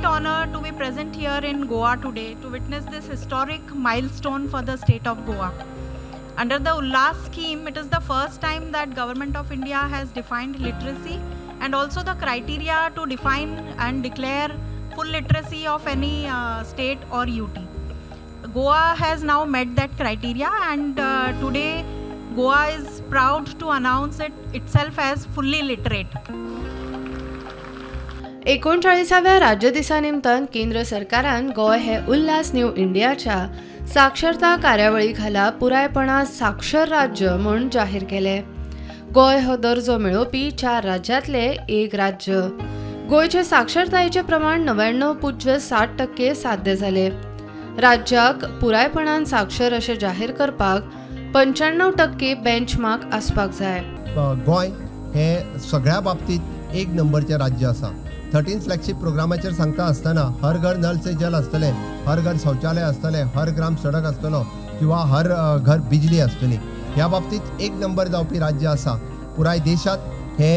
great honor to be present here in Goa today to witness this historic milestone for the state of Goa. Under the Ullas scheme, it is the first time that Government of India has defined literacy and also the criteria to define and declare full literacy of any state or UT. Goa has now met that criteria, and today Goa is proud to announce itself as fully literate. 39व्या राज्य दिसानिमतान केंद्र सरकारान गोय हे Ulhas new इंडियाच्या साक्षरता कार्यावळी खाला पुरायपणा साक्षर राज्य म्हणून जाहीर केले. गोय हो दर्जो मेळोवपी 4 राज्यांतले एक राज्य. गोयचे साक्षरतायेचे प्रमाण 99.7% साध्य जाले. राज्याक पुरायपणान साक्षर अशें जाहीर करपाक 95% बेंचमार्क आसपाक जाय. गोय हे सगळ्या बाबतीत एक नंबरचे राज्य आसा. 13 फ्लॅगशिप प्रोग्रामाचेर सांगता आसतना हर घर नल से जल आसतले, हर घर शौचालय आसतले, हर ग्राम सडक आसतलो किंवा हर घर बिजली आसतली. ह्या बाबतीत एक नंबर जावपी राज्य आसा. पुराय देशात हे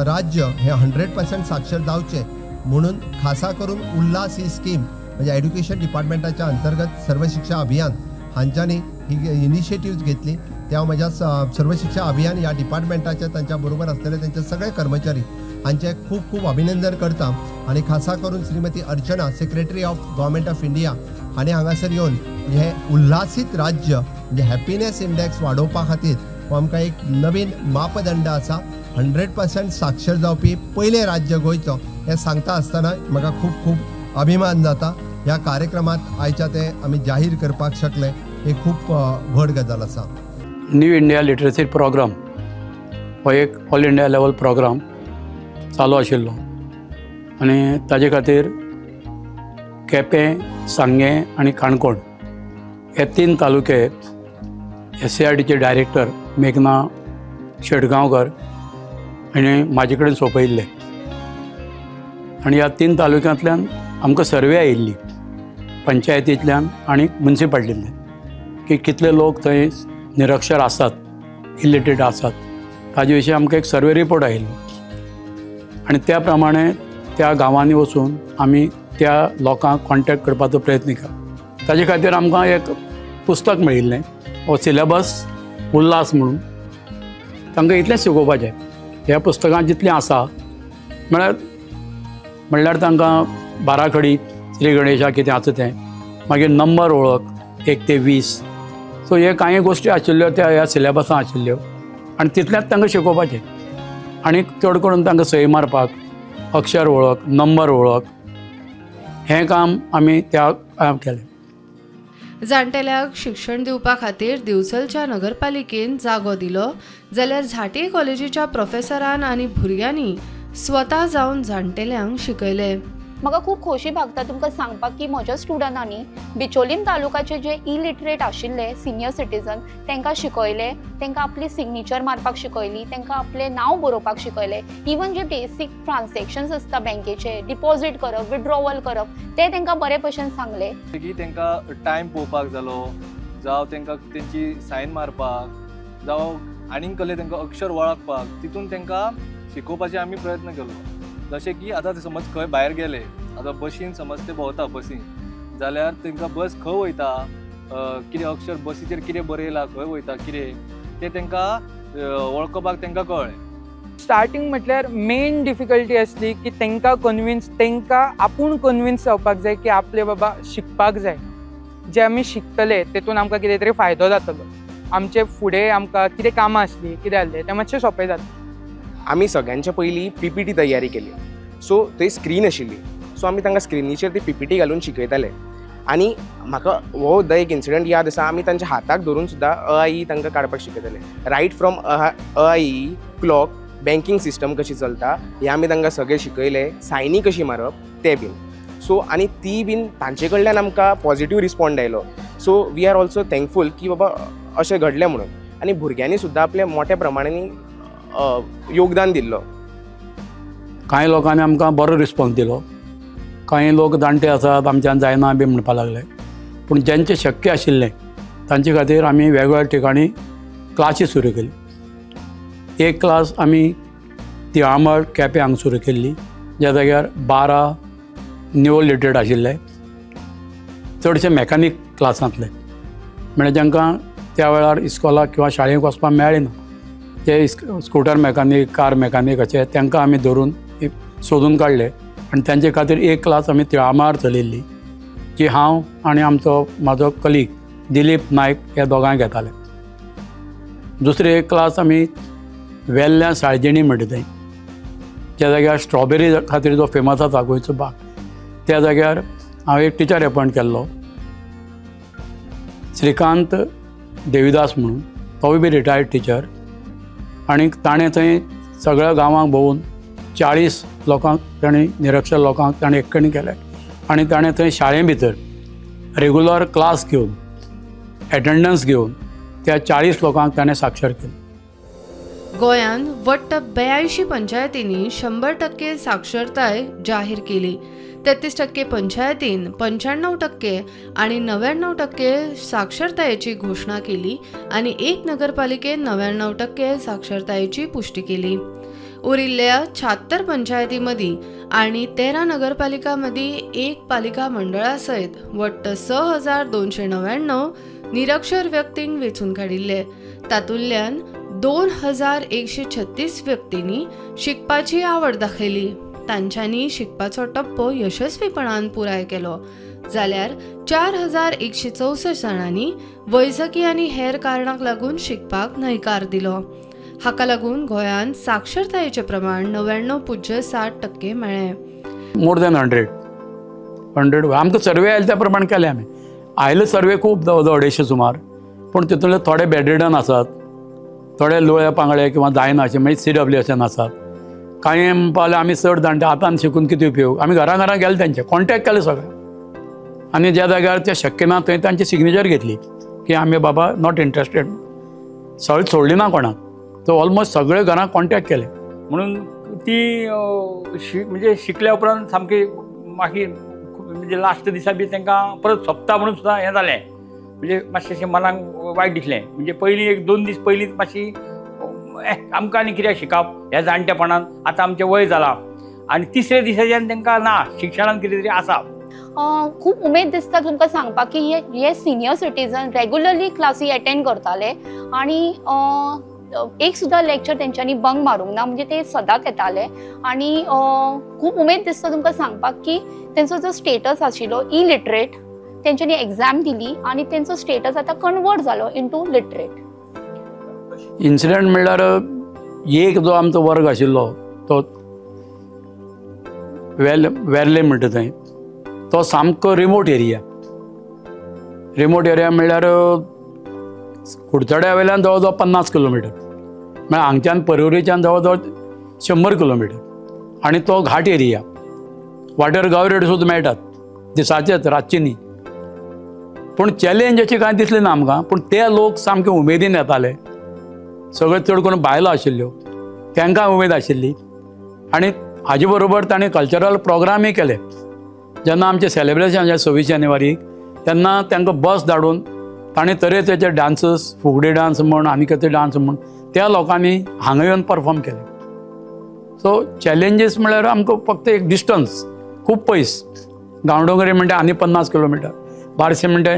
राज्य हे 100% साक्षर जावचे म्हणून खासा करून उल्हास ही स्कीम म्हणजे एड्युकेशन डिपार्टमेंटाच्या अंतर्गत सर्व शिक्षा अभियान हांच्यानी ही इनिशिएटिव्ह घेतली. त्या माझ्या सर्व शिक्षा अभियान या डिपार्टमेंटाचे त्यांच्या बरोबर असलेले त्यांचे सगळे कर्मचारी हांचे खूप खूप अभिनंदन करता. आणि खासा करून Shrimati Archana secretary of government of India हांणी हांगासर येवन हे उल्हासीत राज्य म्हणजे हॅपीनेस इंडेक्स वाडोवपा खातीर हो आमकां एक नवीन मापदंड आसा. 100% साक्षर जावपी पयले राज्य गोंयचो हे सांगता आसतना म्हाका खूप खूप अभिमान जाता. ह्या कार्यक्रमात आयच्या ते आमी जाहीर करपाक शकले हे खूप व्हड गजाल आसा. न्यू इंडिया लिटरसी प्रोग्राम हो एक ऑल इंडिया लेवल प्रोग्राम चालू आशिल्लो आनी ताजे खातीर केपें, सांगें आनी काणकोण हे 3 तालुके SCRTचे डायरेक्टर मेघना शेटगांवकर हाणें म्हाजे कडेन सोंपयल्ले. आनी ह्या 3 तालुक्यांतल्यान आमकां सर्वे आयिल्ली पंचायतींतल्यान आनी मुन्सिपाल्टींतल्यान की कितले लोक थंय निरक्षर आसात, इलिटरेट आसात. ताजे विशीं आमकां एक सर्वे रिपोर्ट आयिल्लो आनी त्या प्रमाणे त्या गांवांनी वचून आमी त्या लोकांक कॉन्टॅक्ट करपाचो प्रयत्न केलो. ताजे खातीर आमकां एक पुस्तक मेळिल्लें हो सिलेबस उल्हास म्हणून. तांकां इतलेंच शिकोवपाचें. ह्या पुस्तकांत जितलें आसा म्हणल्यार तांकां बाराखडी, श्री गणेशा कितें आसा तें, मागीर नंबर वळख 1 ते 20. सो हे कांय गोश्टी आशिल्ल्यो त्या ह्या सिलेबसांत आशिल्ल्यो आनी तितलेंच तांकां शिकोवपाचें. आनी चड करून तांकां सय मारपाक, अक्षर वळख, नंबर वळख हें काम आमी त्या केलें. जाण्टेल्यांक शिक्षण दिवपा खातीर दिवचलच्या नगरपालिकेन जागो दिलो जाल्यार झांटी कॉलेजीच्या प्रोफेसरान आनी भुरग्यांनी स्वता जावन जाण्टेल्यांक शिकयले. म्हाका खूब खोशी भागता तुमकां सांगपाक की म्हज्या स्टुडंटांनी बिचोलीम तालुकाचे जे इलिटरेट आशिल्ले सिनियर सिटीजन तांकां शिकयले, तांकां आपली सिग्नेचर मारपाक शिकयली, तांकां आपलें नांव बरोवपाक शिकयलें. इवन जे बेसीक ट्रान्सॅक्शन्स आसता बँकेचे, डिपॉझीट करप, विथड्रॉवल करप ते तांकां बरे भशेन सांगले. की तांकां टायम पळोवपाक जालो, जावं तांकां तेंची सायन मारपाक, जावं आनीक कसले तांकां अक्षर वळखपाक, तितून तांकां शिकोवपाचे आमी प्रयत्न केलो. जशें की आतां समज खंय भायर गेले, आतां बसीन समज ते भोंवता बसीन, जाल्यार तांकां बस खंय वयता, कितें अक्षर बसीचेर कितें बरयलां, खंय वयता कितें तें तांकां वळखपाक तांकां कळ्ळें. स्टार्टींग म्हटल्यार मेन डिफिकल्टी आसली की तांकां कन्विन्स, तांकां आपूण कन्विन्स जावपाक जाय की आपले बाबा शिकपाक जाय. जे आमी शिकतले तेतून आमकां कितें तरी फायदो जातलो. आमचे फुडें आमकां कितें कामां आसलीं, कितें जालें तें मातशें सोंपें जातलें. आमी सगळ्यांच्या पयलीं PPT तयारी केली. सो थंय स्क्रीन आशिल्ली. सो आमी तांकां स्क्रिनीचेर ती PPT घालून शिकयताले. आनी म्हाका हो एक इन्सिडंट याद आसा. आमी तांच्या हाताक धरून सुद्दां अ तांकां काडपाक शिकयताले. Right from a clock, banking system कशी चलता हें आमी तांकां सगळें शिकयलें. सायनी कशी मारप तें बीन. सो आनी ती बीन तांचे कडल्यान आमकां पॉझिटिव्ह रिस्पॉन्ड आयलो. So we are also thankful की बाबा अशें घडलें म्हणून. आनी भुरग्यांनी सुद्दां आपल्या मोठ्या प्रमाणांनी योगदान दिल्लो. कांय लोकांनी आमकां बरो रिस्पॉन्स दिलो. कांय लोक जाणटे आसात आमच्यान जायना बी म्हणपाक लागले. पूण जेंचें शक्य आशिल्लें तांचे खातीर आमी वेगवेगळ्या ठिकाणी क्लासीस सुरू केली. एक क्लास आमी तिळामळ केपें हांगा सुरू केल्ली, ज्या जाग्यार 12 निवो लिटरेट आशिल्ले, चडशे मेकॅनीक क्लासांतले, म्हणजे जांकां त्या वेळार इस्कॉलाक किंवा शाळेक वचपाक मेळ्ळें ना, ते स्कूटर मेकॅनीक, कार मेकॅनीक अशे तांकां आमी धरून सोदून काडले आनी तांचे खातीर एक क्लास आमी तिळामार चलयल्ली, जी हांव आनी म्हाजो कलीग दिलीप नायक हे दोगांय घेताले. दुसरी एक क्लास आमी वेल्ल्या साळजिणी म्हणटा थंय, त्या जाग्यार स्ट्रॉबेरी खातीर जो फेमस आसा गोंयचो बाग, त्या जाग्यार हांव एक टिचर अपॉयंट केल्लो, श्रीकांत देविदास म्हणून, तोय बी रिटायर्ड टिचर. आनी ताणें थंय सगळ्या गांवांक भोंवून 40 लोकांक ताणें, निरक्षर लोकांक ताणें एकठांय केले आनी ताणें थंय शाळे भितर रेगुलर क्लास घेवन, एटेंडन्स घेवन त्या 40 लोकांक ताणें साक्षर केले. गोंयान वट्ट 82 पंचायतींनी 100% साक्षरताय जाहीर केली. 33% पंचायतीन 95% आणि 99% साक्षरतायेची घोषणा केली आणि 1 नगरपालिकेन 99% साक्षरतायेची पुष्टी केली. उरिल्ल्या 76 पंचायतींमदी आणि 13 नगरपालिकांमदी 1 पालिका मंडळा सयत वट्ट 6299 निरक्षर व्यक्तींक वेंचून काडिल्ले. तातूंतल्यान 2136 व्यक्तींनी शिकपाची आवड दाखयली. तांच्यांनी शिकपाचो टप्पो यशस्वीपणान पुराय केलो. जाल्यार 4164 जाणांनी वैजकी आनी हेर कारणाक लागून शिकपाक न्हयकार दिलो. हाका लागून गोंयान साक्षरतायेचें प्रमाण 99.7% मेळ्ळें. मोर दॅन 100 आमकां सर्वे आयले त्या प्रमाण केले आमी. आयले सर्वे खूब 250 सुमार, पूण तितूंतले थोडे बेडरिडन आसात, थोडे लोळ्या पांगळे किंवा जायना अशें, मागीर CWSN आसात. कांय म्हणपाक आमी चड जाणटे आतां शिकून कितें उपयोग, आमी घरां घरां गेले, तेंचे कॉन्टेक्ट केले सगळे, आनी ज्या जाग्यार ते शक्य ना थंय तांची सिग्नेचर घेतली की आमी बाबा नॉट इंट्रस्टेड, सळ सोडली ना कोणाक. तो ऑलमोस्ट सगळे घरां कॉन्टेक्ट केले. म्हणून ती म्हणजे शिकल्या उपरांत सामकी मागीर म्हणजे लास्ट दिसा बी तांकां परत सोंपता म्हणून सुद्दां हें जालें. म्हणजे मातशें अशें मनाक वायट दिसलें. म्हणजे पयलीं 1-2 दीस पयलींच मातशी आमकां आनी कित्याक शिकप ह्या जाणटेपणान, आतां आमचें वय जालां. आनी तिसऱ्या दिसाच्यान तांकां ना, शिक्षणान कितें तरी आसा. खूब उमेद दिसता तुमकां सांगपाक की हे senior citizen regularly classy attend करताले आनी एक सुद्दां लेक्चर तेंच्यांनी बंक मारूंक ना, म्हणजे ते सदांच येताले. आनी खूब उमेद दिसता तुमकां सांगपाक की तेंचो जो स्टेटस आशिल्लो इलिटरेट, तेंच्यांनी एग्जाम दिली आनी तेंचो स्टेटस आतां कन्वर्ट जालो इंटू लिटरेट. इन्सिडंट म्हणल्यार एक जो आमचो वर्ग आशिल्लो तो वेर्ले म्हणटा थंय, तो सामको रिमोट एरिया म्हणल्यार कुडचड्या वयल्यान जवळ जवळ 50 किलोमिटर, म्हळ्यार हांगच्यान परवरीच्यान जवळ जवळ 100 किलोमिटर. आनी तो घाट एरिया, वाटेर गांवरेड सुद्दां मेळटात दिसाचेच, रातची न्ही. पूण चॅलेंज अशी कांय दिसली ना आमकां. पूण ते लोक सामके उमेदीन येताले, सगळे चड करून बायलो आशिल्ल्यो, तांकां उमेद आशिल्ली. आनी हाजे बरोबर ताणें कल्चरल प्रोग्रामूय केले. जेन्ना आमचें सेलेब्रेशन 26 जानेवारीक, तेन्ना तांकां बस धाडून ताणें तरेतरेचे डान्सीस, फुगडी डान्स म्हण आनी कितें डान्स म्हण त्या लोकांनी हांगा येवन परफॉर्म केले. सो चॅलेंजीस म्हळ्यार आमकां फक्त एक डिस्टन्स खूब पयस, गांवडोंगरी म्हणटा आनी 50 किलोमिटर, बारशे म्हणटा.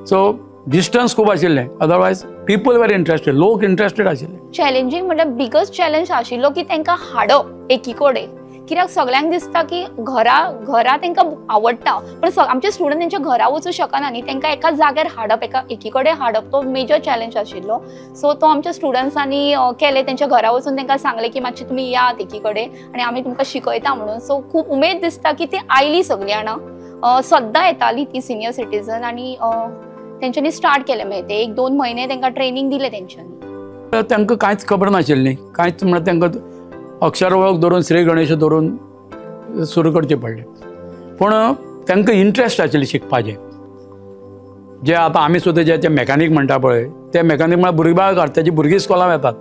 सो डिस्टन्स खूब आशिल्लें. अदरवायज पीपल वेर इंट्रस्टेड, लोक इंट्रस्टेड आशिल्ले. चॅलेंजींग म्हणल्यार बिगस्ट चॅलेंज आशिल्लो की तांकां हाडप एकी कडेन. कित्याक सगळ्यांक दिसता की घरा तांकां आवडटा, पण आमचे स्टुडंट तेंच्या घरा वचूं शकना न्ही, तांकां एका जाग्यार हाडप, एकी कडेन हाडप, तो मेजर चॅलेंज आशिल्लो. सो तो आमच्या स्टुडंट्सांनी केले, तेंच्या घरा वचून तांकां सांगलें की मातशें तुमी यात एकी कडेन आनी आमी तुमकां शिकयता म्हणून. सो खूब उमेद दिसता की ती आयली सगळीं जाणां, सद्दां येतालीं ती सिनियर सिटीजन. आनी तेंच्यांनी स्टार्ट केलें, मागीर ते 1-2 म्हयने तांकां ट्रेनिंग दिलें तेंच्यांनी. तांकां कांयच खबर नाशिल्ली, कांयच म्हणल्यार तांकां अक्षर वळख धरून श्री गणेश धरून सुरू करचें पडलें. पूण तांकां इंट्रस्ट आशिल्लें शिकपाचें. जे आतां आमी सुद्दां जे मेकॅनीक म्हणटा पळय, ते मेकॅनीक म्हळ्यार भुरगीं तेजी भुरगीं इस्कॉलां येतात.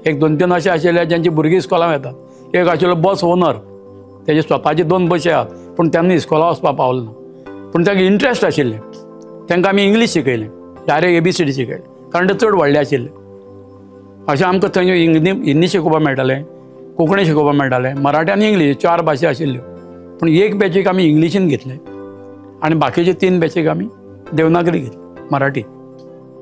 1-2-3 अशे आशिल्ले जेंची भुरगीं इस्कॉलां येतात. एक आशिल्लो बस ओनर, तेजे स्वताची 2 बसी आसात, पूण तेन्ना इस्कॉला वचपाक पावलो ना. पूण तांकां इंट्रस्ट आशिल्लें. तांकां आमी इंग्लीश शिकयलें, डायरेक्ट ABCD शिकयलें, कारण ते चड व्हडले आशिल्ले. अशें आमकां थंय हिंदी शिकोवपाक मेळटालें, कोंकणी शिकोवपाक मेळटालें, मराठी आनी इंग्लीश 4 भाशा आशिल्ल्यो. पण एक बॅचीक आमी इंग्लिशीन घेतले आणि बाकीचे 3 बॅचीक आमी देवनागरी घेतली, मराठी.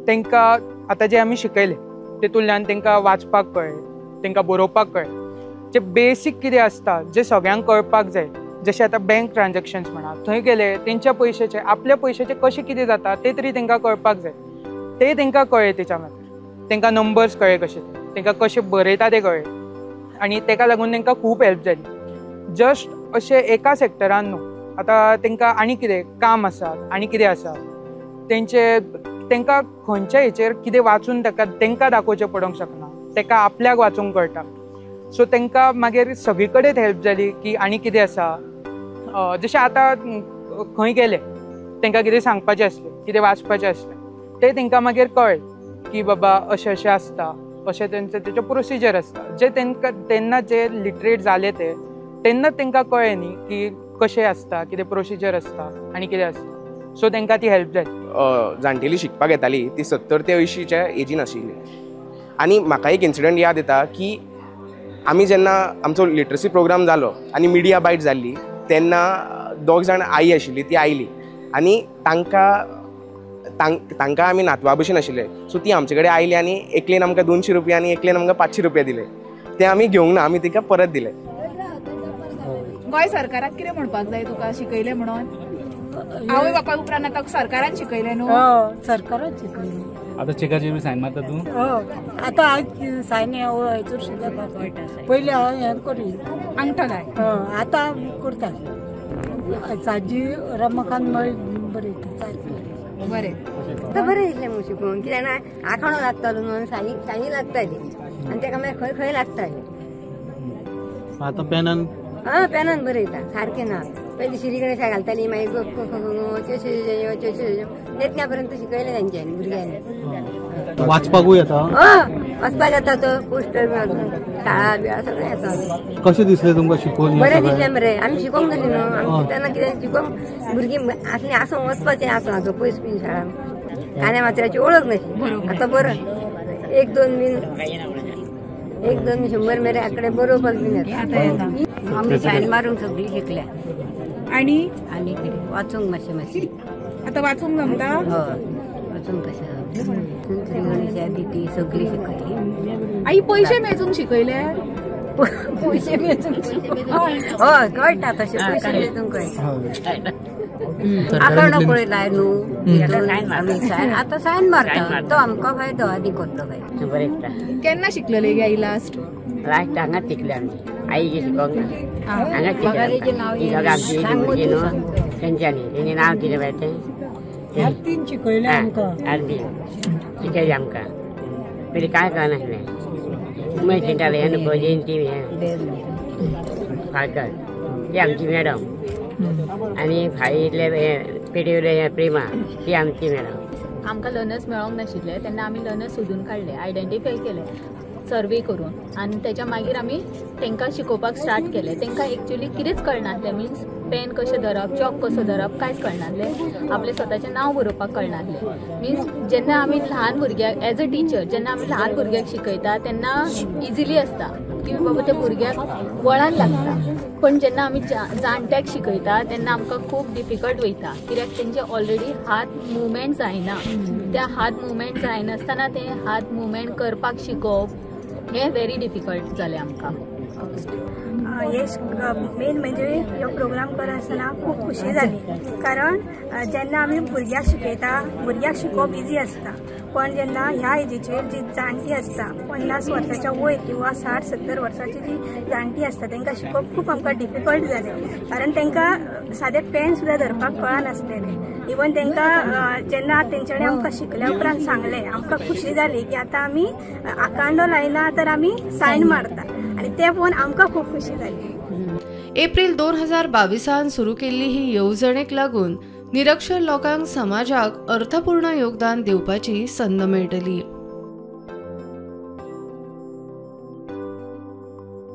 तांकां आतां जे आमी शिकयले तेतूंतल्यान तांकां वाचपाक कळ्ळें, तांकां बरोवपाक कळ्ळें. जे बेसीक कितें आसता जे सगळ्यांक कळपाक जाय, जशें आतां बँक ट्रान्झॅक्शन्स म्हणा, थंय गेले तेंच्या पयशाचे आपल्या पयशाचे कशें कितें जाता ते तरी तांकां कळपाक जाय. ते तांकां कळ्ळें तेच्या मागीर. तांकां नंबर्स कळ्ळे कशे, तांकां कशें बरयता ते कळ्ळें आनी ताका लागून तांकां खूब हेल्प जाली. जस्ट अशें एका सेक्टरान न्हू, आतां तांकां आनी कितें काम आसात, आनी कितें आसा तेंचे तांकां खंयच्या हेचेर कितें वाचून तांकां दाखोवचें पडोंक शकना, ताका आपल्याक वाचूंक कळटा. सो तांकां मागीर सगळी कडेन हेल्प जाली की आनी कितें आसा. जशें आतां खंय गेले तांकां कितें सांगपाचें आसलें, कितें वाचपाचें आसलें तें तांकां मागीर कळ्ळें की बाबा अशें अशें आसता, अशें तेचें प्रोसिजर आसता. जे तांकां तेन्ना जे लिटरेट जाले ते तेन्नाच तांकां कळ्ळें न्ही की कशें आसता, कितें प्रोसिजर आसता आनी कितें आसता. सो तांकां ती हेल्प जाली. जाणटेली शिकपाक येताली ती 70 ते 80च्या एजीन आशिल्ली. आनी म्हाका एक इन्सिडंट याद येता की आमी जेन्ना आमचो लिटरसी प्रोग्राम जालो आनी मिडिया बायट जाल्ली तेन्ना 2 जाण आई आशिल्ली, ती आयली आनी तांकां आमी नातवा भशेन आशिल्ले. सो ती आमचे कडेन आयली आनी एकलेन आमकां 200 रुपया आनी एकलेन आमकां 500 रुपया दिले. ते आमी घेवंक ना, आमी तिका परत दिले. गोंय सरकाराक कितें म्हणपाक जाय तुका शिकयलें म्हणून? आवय बापा उपरांत आतां सरकारान शिकयलें न्हू? सरकारान शिकयलें. आतां चेकाचेर बी सायन मारता तूं? आतां हांव सायन हेचेर सुद्दां मारता. पयलीं हांव हें करी अंगठो घाय. आतां करता. साजी रमाकांत बरयता सारकें. बरें. आतां बरें दिसलें म्हूण शिकून, कित्याक ना आखणो लागतालो न्हू, सायनी लागताली आनी ताका मागीर खंय खंय लागताली. आतां पेनान? पेनान बरयता सारकें ना. पयलीं शिरी कडेन घालताली, मागीर नेटण्या पर्यंत शिकयलें तांच्यांनी भुरग्यांनी. वाचपाकूय येता? वाचपाक येता तो पोस्टर शाळा बिळा सगळें येता. कशें दिसलें तुमकां शिकून? बरें दिसलें मरे. आमी शिकोंक जाली न्हू, आमी तेन्ना कितें शिकोंक भुरगीं आसलीं आसूं वचपाचें आसूं हाजो पयस बीन शाळा. कान्या मात्र्याची ओळख नाशिल्ली. आतां बरो 1-2 100 मेरे आकडे बरोवपाक बीन येता. आमी सायन मारूंक सगळीं शिकल्या. आनी कितें वाचूंक मातशें आतां वाचूंक जमता? वाचूंक कशें ती सगळी शिकयली. आई पयशे मेजूंक शिकयले? पयशे मेजूंक हय कळटा तशें पयशे मेजूंक कळटा. आकडो पळयलाय न्हू, आतां सायन मारता तो आमकां फायदो आनी कसलो फायदो. बरें. केन्ना शिकलेली गे आई लास्ट? लास्ट हांगाच शिकले आमी. आई शिकोंक ना, हांगाच शिकले. आमची भुरगीं न्हू तेंच्यांनी तेंचे नांव कितें बाय तें आरतीन शिकयलें आमकां. आरतीन शिकयलें आमकां. पयलीं कांय कळनासलें. उमेश शिकताले हें न्हू जयंती हें फाळकर ती आमची मॅडम. आनी फाळीतले पेटयले प्रेमा ती आमची मॅडम. आमकां लर्नर्स मेळोंक नाशिल्ले तेन्ना आमी लर्नर्स सोदून काडले, आयडेंटिफाय केले सर्वे करून आनी तेच्या मागीर आमी तांकां शिकोवपाक स्टार्ट केलें. तांकां एक्चुअली कितेंच कळनासलें. मिन्स पेन कशें धरप, चॉक कसो धरप कांयच कळनासलें. आपलें स्वताचें नांव बरोवपाक कळनासलें. मिन्स जेन्ना आमी ल्हान भुरग्याक एज अ टिचर जेन्ना आमी ल्हान भुरग्याक शिकयता तेन्ना इजिली आसता की बाबा त्या भुरग्याक वळान लागता. पण जेन्ना आमी जाणट्याक शिकयता तेन्ना आमकां खूब डिफिकल्ट वयता, कित्याक तेंचे ऑलरेडी हात मुवमेंट जायना. त्या हात मुवमेंट जायनासतना ते हात मुवमेंट करपाक शिकोवप हें व्हेरी डिफिकल्ट जालें आमकां. मेन म्हणजे हो प्रोग्राम करतना खूब खुशी जाली, कारण जेन्ना आमी भुरग्याक शिकयता भुरग्याक शिकोवप इजी आसता, पण जेन्ना ह्या एजीचेर जी जाणटी आसता 50 वर्साच्या वयर किंवा 60-70 वर्साची जी जाणटी आसता तांकां शिकोवप खूब आमकां डिफिकल्ट जालें, कारण तांकां सादें पेन सुद्दां धरपाक कळनासलेलें. इवन तांकां जेन्ना तेंच्यांनी आमकां शिकल्या उपरांत सांगलें आमकां खुशी जाली की आतां आमी आकांडो लायला तर आमी सायन मारता, आनी ते पळोवन आमकां खूब खुशी जाली. एप्रिल 2022 सुरू केल्ली ही येवजणेक लागून निरक्षर लोकांक समाजाक अर्थपूर्ण योगदान दिवपाची संद मेळटली.